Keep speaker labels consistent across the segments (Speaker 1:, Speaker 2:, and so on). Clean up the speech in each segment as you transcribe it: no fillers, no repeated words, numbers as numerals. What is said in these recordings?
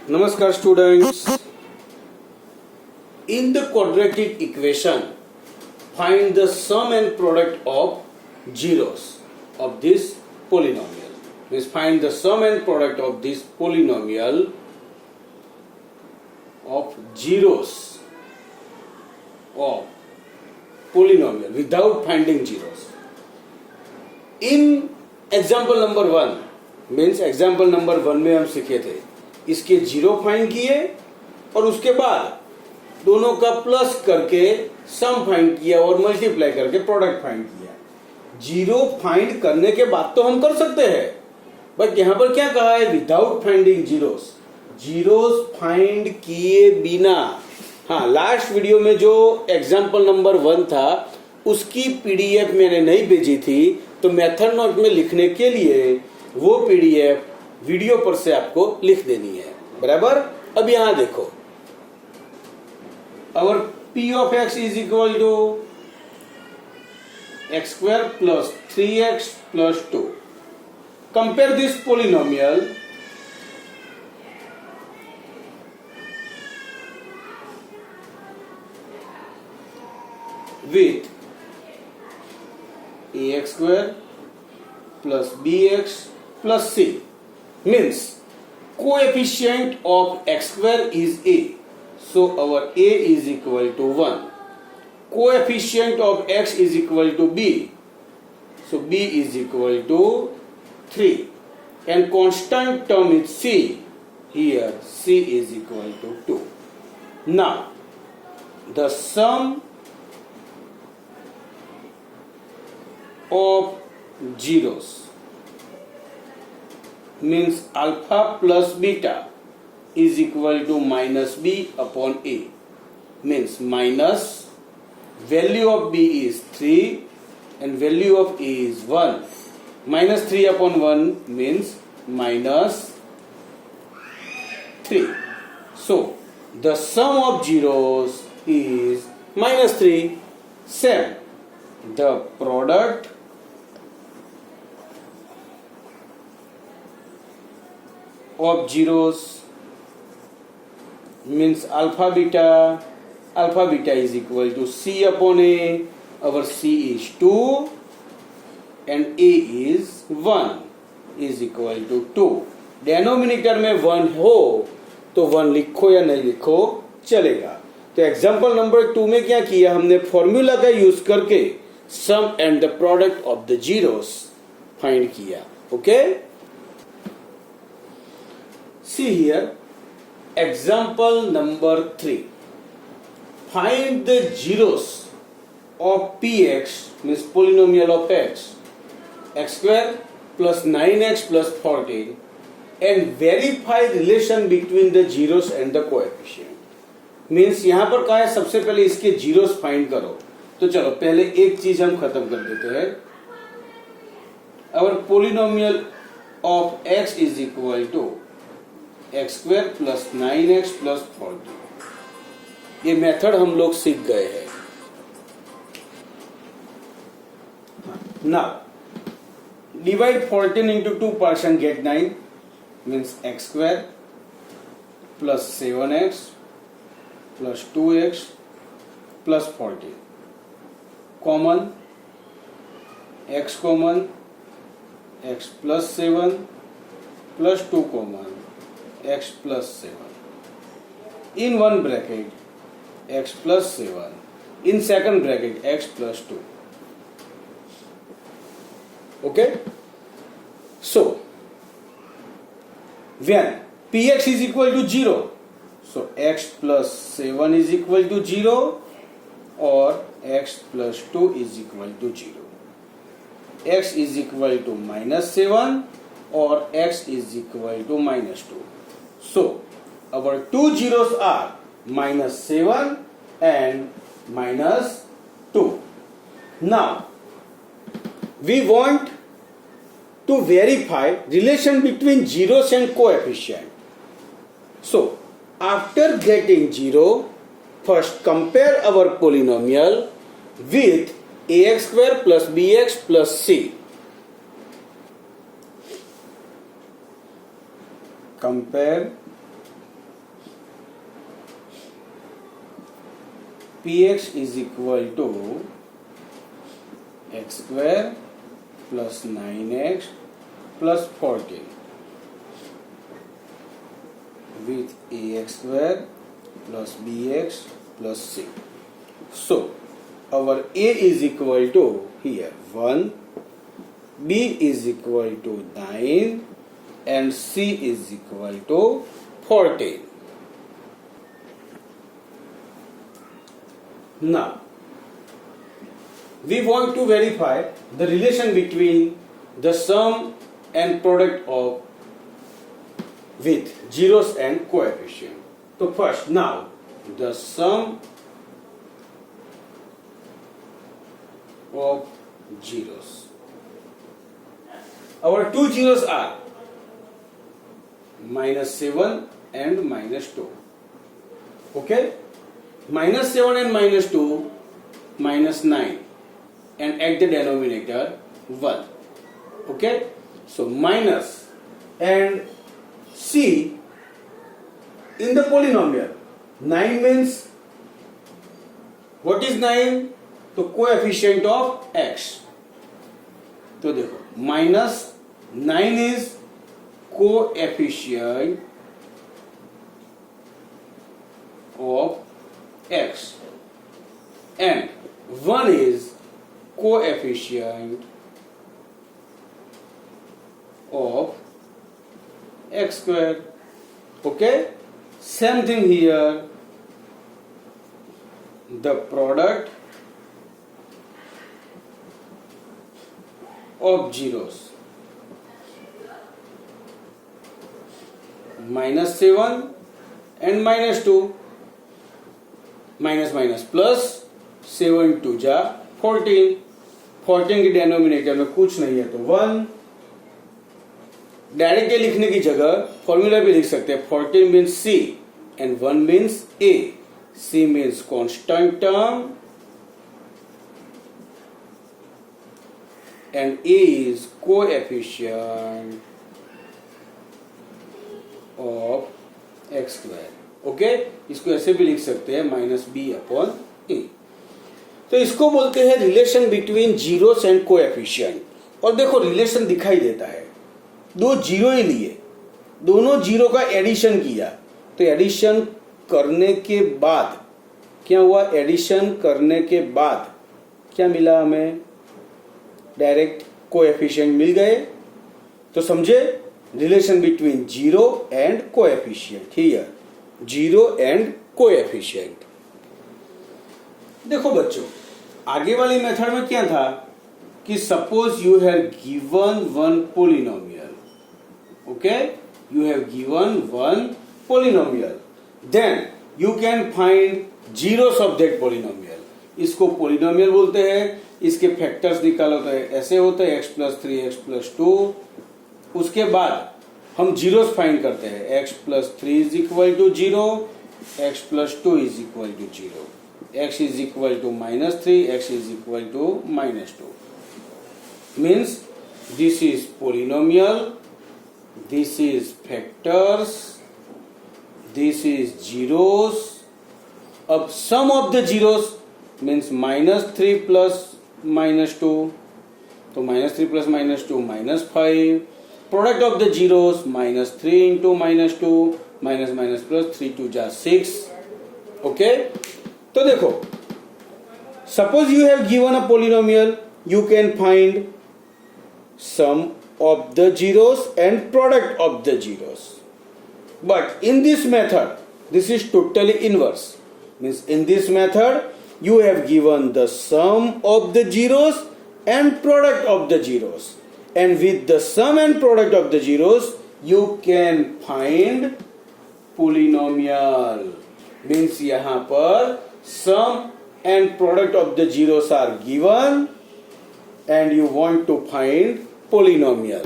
Speaker 1: Namaskar students. In the quadratic equation, find the sum and product of zeros of this polynomial. Means find the sum and product of this polynomial of zeros of polynomial without finding zeros. In example number 1, means example number 1 में हम सीखे थे इसके zero find किए और उसके बाद दोनों का प्लस करके सम फाइंड किया और मल्टीप्लाई करके प्रोडक्ट फाइंड किया। जीरो फाइंड करने के बाद तो हम कर सकते हैं, बट यहां पर क्या कहा है, without finding zeros, zeros find किए बिना। हाँ, लास्ट वीडियो में जो एग्जाम्पल नंबर 1 था उसकी पीडीएफ मैंने नहीं भेजी थी, तो मेथड नोट में लिखने के लिए वो पीडीएफ वीडियो पर से आपको लिख देनी है, बराबर। अब यहां देखो, our p of x is equal to x square plus 3x plus 2। Compare this polynomial with ax square plus bx plus c, means coefficient of x square is a, so our a is equal to 1. Coefficient of x is equal to b, so b is equal to 3, and constant term is c, here c is equal to 2. Now the sum of zeros means alpha plus beta is equal to minus b upon a, means minus value of b is 3 and value of a is 1. Minus 3 upon 1 means minus 3. So the sum of zeros is minus 3. Same, the product of zeros means alpha beta is equal to c upon a. Our c is 2 and a is 1 is equal to 2. Denominator में 1 हो तो 1 लिखो या नहीं लिखो चलेगा। तो example number 2 में क्या किया हमने, फॉर्मूला का यूज करके sum and the product of the zeros find किया। Okay, see here example number 3, find the zeros of px, means polynomial of x square plus 9x plus 14, and verify relation between the zeros and the coefficient। means यहां पर कहा है सबसे पहले इसके zeros find करो। तो चलो पहले एक चीज हम खत्म कर देते हैं। our polynomial of x is equal to x square plus 9x plus 14, ये मेथड हम लोग सीख गए हैं। Now divide 14 into 2 parts and get 9, means x square plus 7x plus 2x plus 14, common x common, x plus 7 plus 2 common, x plus 7, in one bracket x plus 7, in second bracket x plus 2. Okay, so when px is equal to 0, so x plus 7 is equal to 0 or x plus 2 is equal to 0. X is equal to minus 7 or x is equal to minus 2. So our two zeros are minus 7 and minus 2. Now we want to verify relation between zeros and coefficient. So after getting 0, first compare our polynomial with ax square plus bx plus c. Compare px is equal to x square plus 9x plus 14 with ax square plus bx plus c. So our a is equal to here 1, b is equal to 9 and c is equal to 14. Now we want to verify the relation between the sum and product of with zeros and coefficient. So first, now the sum of zeros. Our two zeros are -7 and -2. Okay? -7 and -2, -9, and at the denominator 1. Okay? So minus and c in the polynomial. 9 means, what is 9? The coefficient of x. तो देखो -9 is coefficient of x and 1 is coefficient of x square. Okay, same thing here. The product of zeros, -7 and -2, minus plus 7 2 जा 14. 14 के denominator में कुछ नहीं है तो 1. Directly लिखने की जगह फॉर्मूला भी लिख सकते हैं. 14 means c and 1 means a. c means constant term and a is coefficient of x square. Okay, इसको ऐसे भी लिख सकते हैं -b/a. तो इसको बोलते हैं relation between zeros and coefficient. और देखो रिलेशन दिखाई देता है. दो जीरो ही लिए, दोनों जीरो का एडिशन किया, तो एडिशन करने के बाद क्या हुआ? एडिशन करने के बाद क्या मिला हमें? डायरेक्ट कोएफिशिएंट मिल गए. तो समझे relation between zero and coefficient. Here zero and coefficient. देखो बच्चों, आगे वाली मेथड में क्या था कि suppose you have given one polynomial. Okay, you have given one polynomial, then you can find zeros of that polynomial. इसको पोलिनोमियल बोलते हैं. इसके फैक्टर्स निकालो तो ऐसे होते हैं x+3 x+2. उसके बाद हम जीरोस फाइंड करते हैं. x+3 is equal to 0, x+2 is equal to 0, x is equal to -3, x is equal to -2. Means this is polynomial, this is factors, this is zeros. अब sum of the zeros means -3 plus -2, तो -3 plus -2 -5. Product of the zeros -3 into -2 minus plus 3 2 जा 6. Okay, तो देखो, suppose you have given a polynomial, you can find sum of the zeros and product of the zeros. But in this method, this is totally inverse. Means in this method, you have given the sum of the zeros and product of the zeros. And with the sum and product of the zeros, you can find polynomial. Means यहाँ पर sum and product of the zeros are given and you want to find polynomial.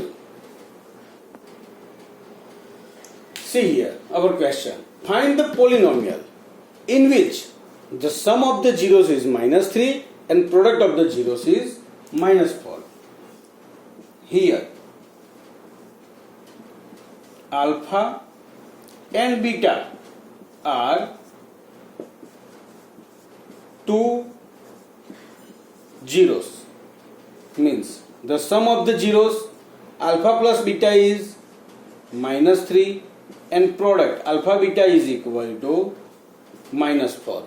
Speaker 1: See here our question. Find the polynomial in which the sum of the zeros is -3 and product of the zeros is -4. Here alpha and beta are two zeros means the sum of the zeros alpha plus beta is -3 and product alpha beta is equal to -4.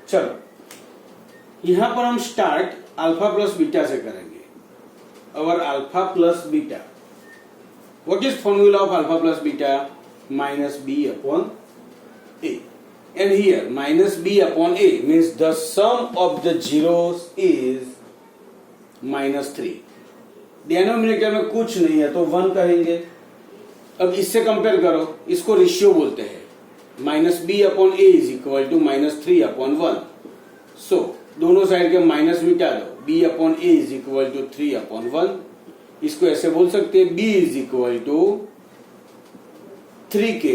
Speaker 1: चलो यहां पर हम start alpha plus beta से करेंगे. Our alpha plus beta, what is formula of alpha plus beta? -b/a. And here -b/a means the sum of the zeros is -3. Denominator में कुछ नहीं है तो 1 कहेंगे. अब इससे कंपेयर करो, इसको रेशियो बोलते हैं. -b/a is equal to -3/1. सो दोनों साइड के माइनस मिटा दो. b/a is equal to 3/1. इसको ऐसे बोल सकते हैं b is equal to 3k,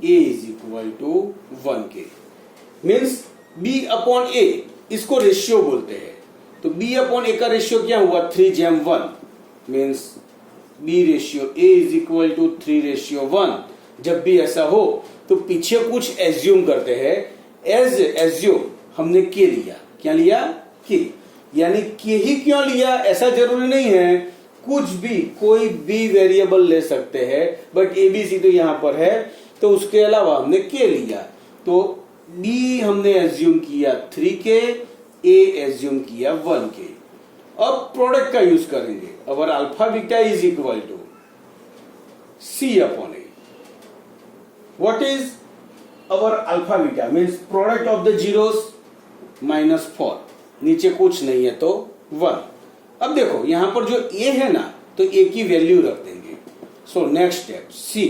Speaker 1: a is equal to 1k. Means b/a इसको रेशियो बोलते हैं. तो b/a का रेशियो क्या हुआ? 3/1 means b ratio a is equal to 3/1. जब भी ऐसा हो तो पीछे कुछ एज्यूम करते हैं. एज एज्यूम हमने के लिया. क्या लिया? के. यानी के ही क्यों लिया ऐसा जरूरी नहीं है. कुछ भी कोई भी वेरिएबल ले सकते हैं, बट एबीसी तो यहां पर है तो उसके अलावा हमने के लिया. तो बी हमने एज्यूम किया 3k, ए एज्यूम किया 1k. अब प्रोडक्ट का यूज करेंगे. Our alpha beta is equal to c/a. What is our alpha beta? Means product of the zeros -4. नीचे कुछ नहीं है तो 1. अब देखो यहां पर जो a है ना, तो a की वैल्यू रख देंगे. So next step c.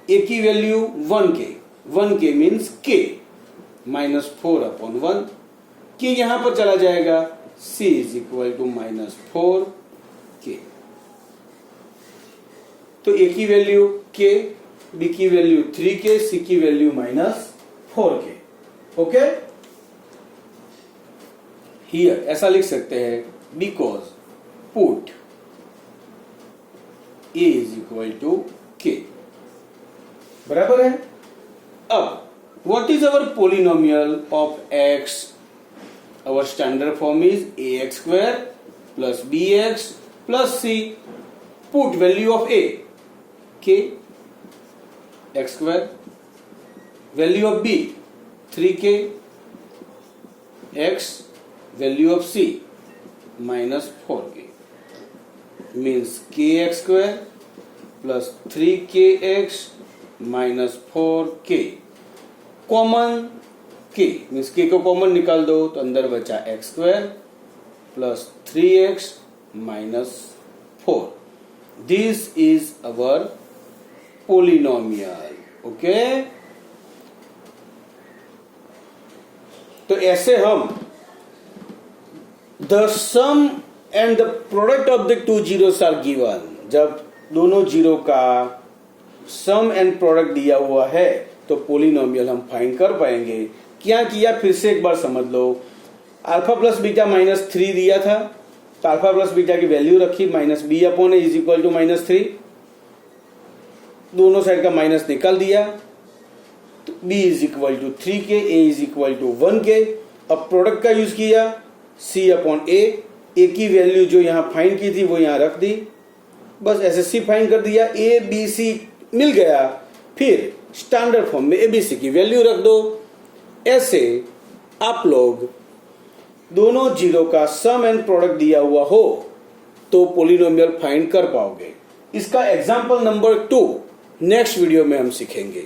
Speaker 1: a की value 1k. 1k means k -4/1. k यहां पर चला जाएगा. c is equal to -4k. तो a की वैल्यू k, b की वैल्यू 3k, c की वैल्यू -4k. ओके. हियर ऐसा लिख सकते हैं because put a is equal to k. बराबर है. अब what is our polynomial of x? Our standard form is ax² plus bx plus c. Put value of a k x², value of b 3k x, value of c -4k. Means kx² plus 3kx -4k. Common k means k को common निकाल दो तो अंदर बचा x² plus 3x -4. This is our polynomial. Okay. तो ऐसे हम the sum and the product of the two zeros are given. जब दोनों जीरो का सम एंड प्रोडक्ट दिया हुआ है तो पोलिनोमियल हम फाइंड कर पाएंगे. क्या किया फिर से एक बार समझ लो. अल्फा प्लस बीटा -3 दिया था तो अल्फा प्लस बीटा की वैल्यू रखी -b/a इज इक्वल टू -3. दोनों साइड का माइनस निकाल दिया तो b is equal to 3k, a is equal to 1k. अब प्रोडक्ट का यूज किया c/a. a की वैल्यू जो यहां फाइंड की थी वो यहां रख दी. बस ऐसे c फाइंड कर दिया. a b c मिल गया. फिर स्टैंडर्ड फॉर्म में abc की वैल्यू रख दो. ऐसे आप लोग दोनों जीरो का सम एंड प्रोडक्ट दिया हुआ हो तो पोलिनोमियल फाइंड कर पाओगे. इसका एग्जांपल नंबर 2 नेक्स्ट वीडियो में हम सीखेंगे.